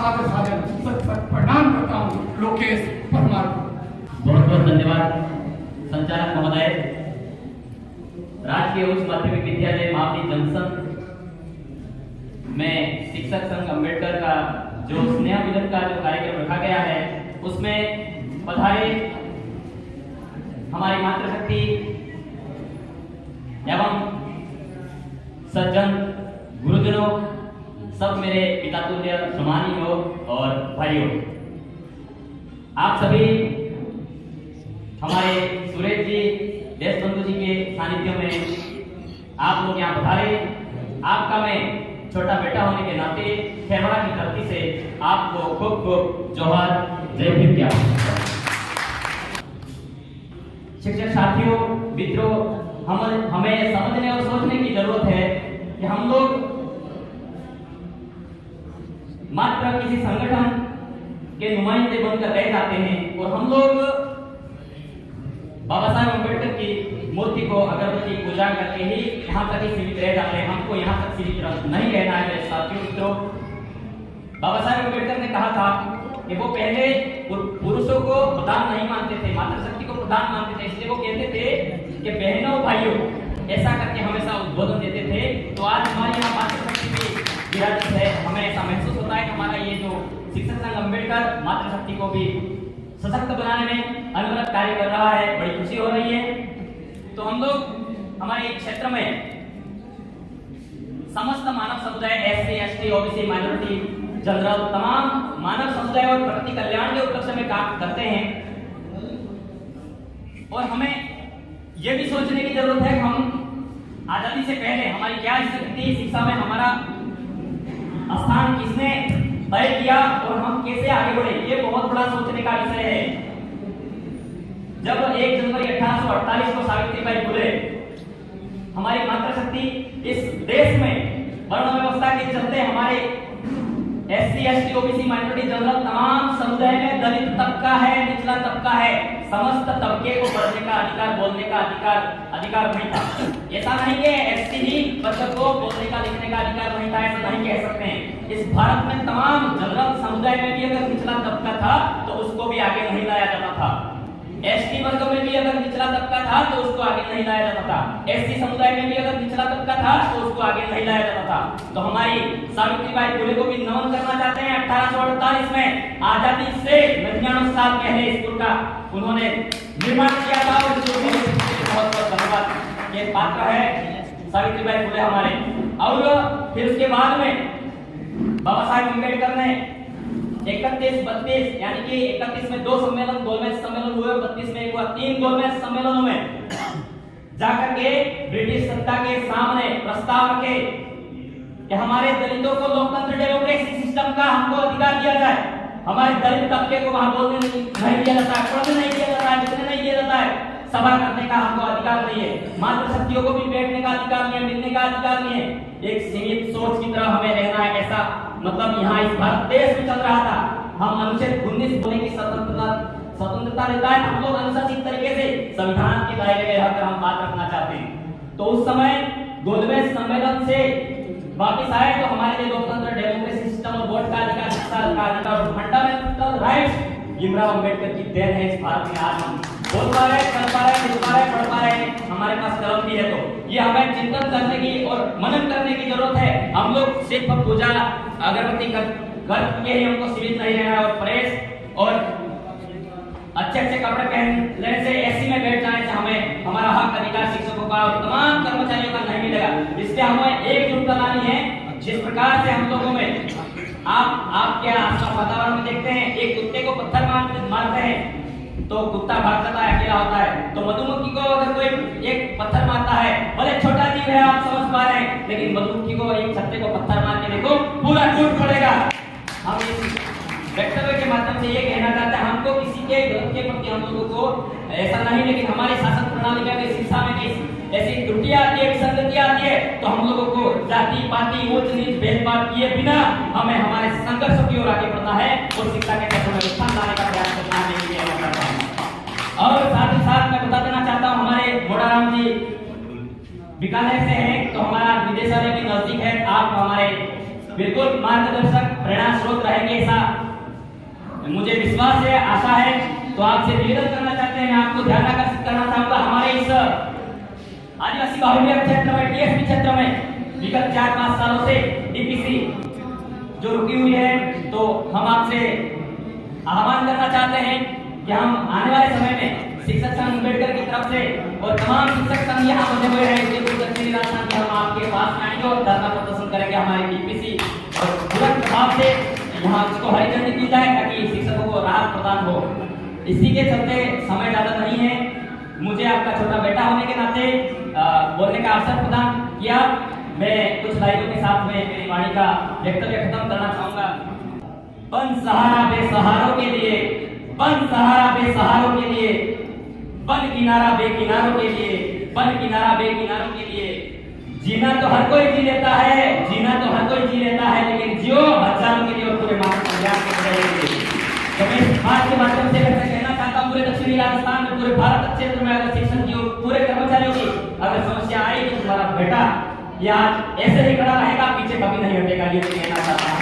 सादर सादर सत सत प्रणाम करता हूँ लोकेश परमार को। बहुत बहुत धन्यवाद संचालक महोदय। राजकीय उच्च माध्यमिक विद्यालय मावली जंक्शन में शिक्षक संघ अम्बेडकर का जो स्नेह मिलन का जो कार्यक्रम रखा गया है उसमें पधारे हमारी मातृशक्ति एवं सज्जन गुरुजनों, सब मेरे पिता तुल्य सम्मानियों और भाइयों, आप सभी हमारे सुरेश जी देशबंधु जी के सानिध्य में आप लोग यहाँ पधारे। आपका मैं छोटा बेटा होने के नाते खेमड़ा की धरती से आपको खूब खूब जोहार, जय भीम क्या। शिक्षक साथियों, मित्रों, हमें समझने और सोचने की जरूरत है कि हम लोग मात्र किसी संगठन के नुमाइंदे बनकर रह जाते हैं और हम लोग बाबा साहेब अम्बेडकर की मूर्ति को अगरबत्ती पूजा करके ही यहाँ तक ही सीमित रह जाते हैं। हमको यहाँ तक सीमित नहीं रहना है मेरे साथियों मित्रों। बाबा साहेब अम्बेडकर ने कहा था कि वो पहले पुरुषों को प्रधान नहीं मानते थे, मातृशक्ति को प्रधान मानते थे, इसलिए वो कहते थे कि बहनों भाइयों, ऐसा करके हमेशा उद्बोधन देते थे। तो आज हमारी यहाँ मातृशक्ति की विरासत है, हमें ऐसा महसूस होता है कि हमारा ये जो शिक्षक संघ अम्बेडकर मातृशक्ति को भी सशक्त बनाने में अनवरत कार्य कर रहा है, बड़ी खुशी हो रही है। तो हम लोग हमारे क्षेत्र में समस्त मानव समुदाय, SC, ST, OBC, minority, general, तमाम मानव समुदाय और प्रगति कल्याण के उपलक्ष्य में काम करते हैं। और हमें यह भी सोचने की जरूरत है कि हम आजादी से पहले हमारी क्या स्थिति थी, शिक्षा में हमारा स्थान किसने तय किया और हम कैसे आगे बढ़े, ये बहुत बड़ा सोचने का विषय है। जब 1 जनवरी 1848 को सावित्रीबाई फुले हमारी मातृशक्ति इस देश में वर्ण व्यवस्था के चलते हमारे SC, ST, OBC, minority, general तमाम समुदाय में दलित तबका है, निचला तबका है, समस्त तबके को बढ़ने का अधिकार, बोलने का अधिकार नहीं था। ऐसा नहीं है एसटी ही बच्चों को बोलने का, लिखने का अधिकार नहीं था, ऐसा नहीं कह सकते हैं। इस भारत में तमाम जनरल समुदाय में भी अगर निचला तबका था तो उसको भी आगे नहीं लाया जाता था। एसटी वर्ग में भी अगर निचला तबका था तो उसको आगे नहीं लाया जाता था। एससी समुदाय में भी अगर निचला तबका था तो उसको आगे नहीं लाया जाता था। तो हमारी सावित्रीबाई फुले को भी नमन करना चाहते हैं। 1848 में आजादी से 99 साल पहले स्कूल का उन्होंने निर्माण किया था और बहुत बहुत धन्यवाद ये पात्र है सावित्रीबाई फुले हमारे। और फिर उसके बाद में बाबा साहेब अम्बेडकर ने 31-32 यानी कि 31 में 2 सम्मेलन, गोलमेज सम्मेलन हुए, 32 में एक हुआ, 3 गोलमेज सम्मेलनों में जाकर के ब्रिटिश सत्ता के सामने प्रस्ताव रखे कि हमारे दलितों को लोकतंत्र डेमोक्रेसी सिस्टम का हमको अधिकार दिया जाए। हमारे दलित तबके को वहां बोलने नहीं दिया जाता है, पढ़ने नहीं दिया जाता है, लिखने नहीं दिया जाता है, सभा करने का हमको अधिकार नहीं है, मातृशक्तियों को भी बैठने का अधिकार नहीं है, मिलने का अधिकार नहीं है। एक सीमित सोच की तरह हमें रहना है, ऐसा मतलब यहाँ इस भारत देश में चल रहा था। हम अनुच्छेद 19 बोलने की स्वतंत्रता देता है, हम लोग अनुशासित तरीके से संविधान के दायरे में रहकर हम बात रखना चाहते हैं। तो उस समय गोलमेज सम्मेलन से वापिस आए तो हमारे लिए लोकतंत्र, डेमोक्रेसी सिस्टम और वोट का अधिकार, शिक्षा का अधिकार और फंडामेंटल राइट्स भीमराव अम्बेडकर की देन है। इस भारत में आज हम बोल पा रहे, कर पा रहे, लिख पा रहे, पढ़ पा रहे, हमारे पास कलम भी है। तो ये हमें चिंतन करने की और मनन करने की जरूरत है। हम लोग सिर्फ पूजा अगरबत्ती करके ही हमको सीमित नहीं रहना है और प्रेस और अच्छे अच्छे कपड़े पहनने से एसी में बैठ जाने से हमें हमारा हक अधिकार शिक्षकों का और तमाम कर्मचारियों का नहीं मिलेगा। इसलिए हमें एकजुटता लानी है। जिस प्रकार से हम लोगों में आप क्या वातावरण में देखते हैं, एक कुत्ते को पत्थर मारते हैं तो कुत्ता भाग जाता है, अकेला होता है। तो मधुमक्खी को अगर कोई एक पत्थर मारता है, भले छोटा जीव है आप समझ पा रहे हैं, लेकिन मधुमक्खी को एक छत्ते को पत्थर मार के देखो, पूरा टूट पड़ेगा। हम इस वक्तव्य के माध्यम से ये कहना चाहते हैं, हमको किसी के धर्म के प्रति हम लोगों को ऐसा नहीं, लेकिन हमारी शासन प्रणाली में अगर शिक्षा में ऐसी त्रुटियां आती है, विसंगतियां आती है, तो हम लोगों को जाति पाति ऊंच नीच भेदभाव किए बिना हमें हमारे संघर्ष की ओर आगे बढ़ना है और शिक्षा के क्षेत्र में उत्थान लाने का प्रयास करना है। और साथ ही साथ मैं बता देना चाहता हूँ, हमारे मोड़ाराम जी बीकानेर से हैं, तो हमारा विदेशालय भी नजदीक है। आप हमारे बिल्कुल मार्गदर्शक प्रेरणा स्रोत रहेंगे, ऐसा मुझे विश्वास है, आशा है, तो आपसे निवेदन करना चाहते हैं, मैं आपको ध्यान आकर्षित करना चाहूंगा हमारे इस आदिवासी बाहुल्य क्षेत्र में, टीएसपी क्षेत्र में विगत 4-5 सालों से डीपीसी जो रुकी हुई है, तो हम आपसे आह्वान करना चाहते हैं कि हम आने वाले समय में शिक्षक संघ अम्बेडकर की तरफ से और तमाम शिक्षक संघ यहाँ बने हुए हैं राजस्थान के, हम आपके पास आएंगे और धरना प्रदर्शन करेंगे हमारे डीपीसी और तुरंत प्रभाव से यहाँ इसको हरी झंडी दी जाए ताकि शिक्षकों को राहत प्रदान हो। इसी के चलते समय ज्यादा नहीं है, मुझे आपका छोटा बेटा होने के नाते बोलने का अवसर प्रदान किया। मैं कुछ लाइनों के साथ में मेरी वाणी का वक्तव्य खत्म करना चाहूंगा। बन सहारा बेसहारों के लिए, बन सहारा बेसहारों के लिए, बन किनारा बेकिनारों के लिए, बन किनारा बेकिनारों के लिए। जीना तो हर कोई जी लेता है, जीना तो हर कोई जी लेता है, लेकिन जियो हजारों के लिए और पूरे मानव कल्याण के लिए। तो मैं इस बात के माध्यम से कहना चाहता हूँ पूरे दक्षिणी राजस्थान में, पूरे भारत क्षेत्र में अगर शिक्षण की और पूरे कर्मचारियों की अगर समस्या आई तो तुम्हारा बेटा या ऐसे ही खड़ा रहेगा, पीछे कभी नहीं हटेगा, ये कहना चाहता हूँ।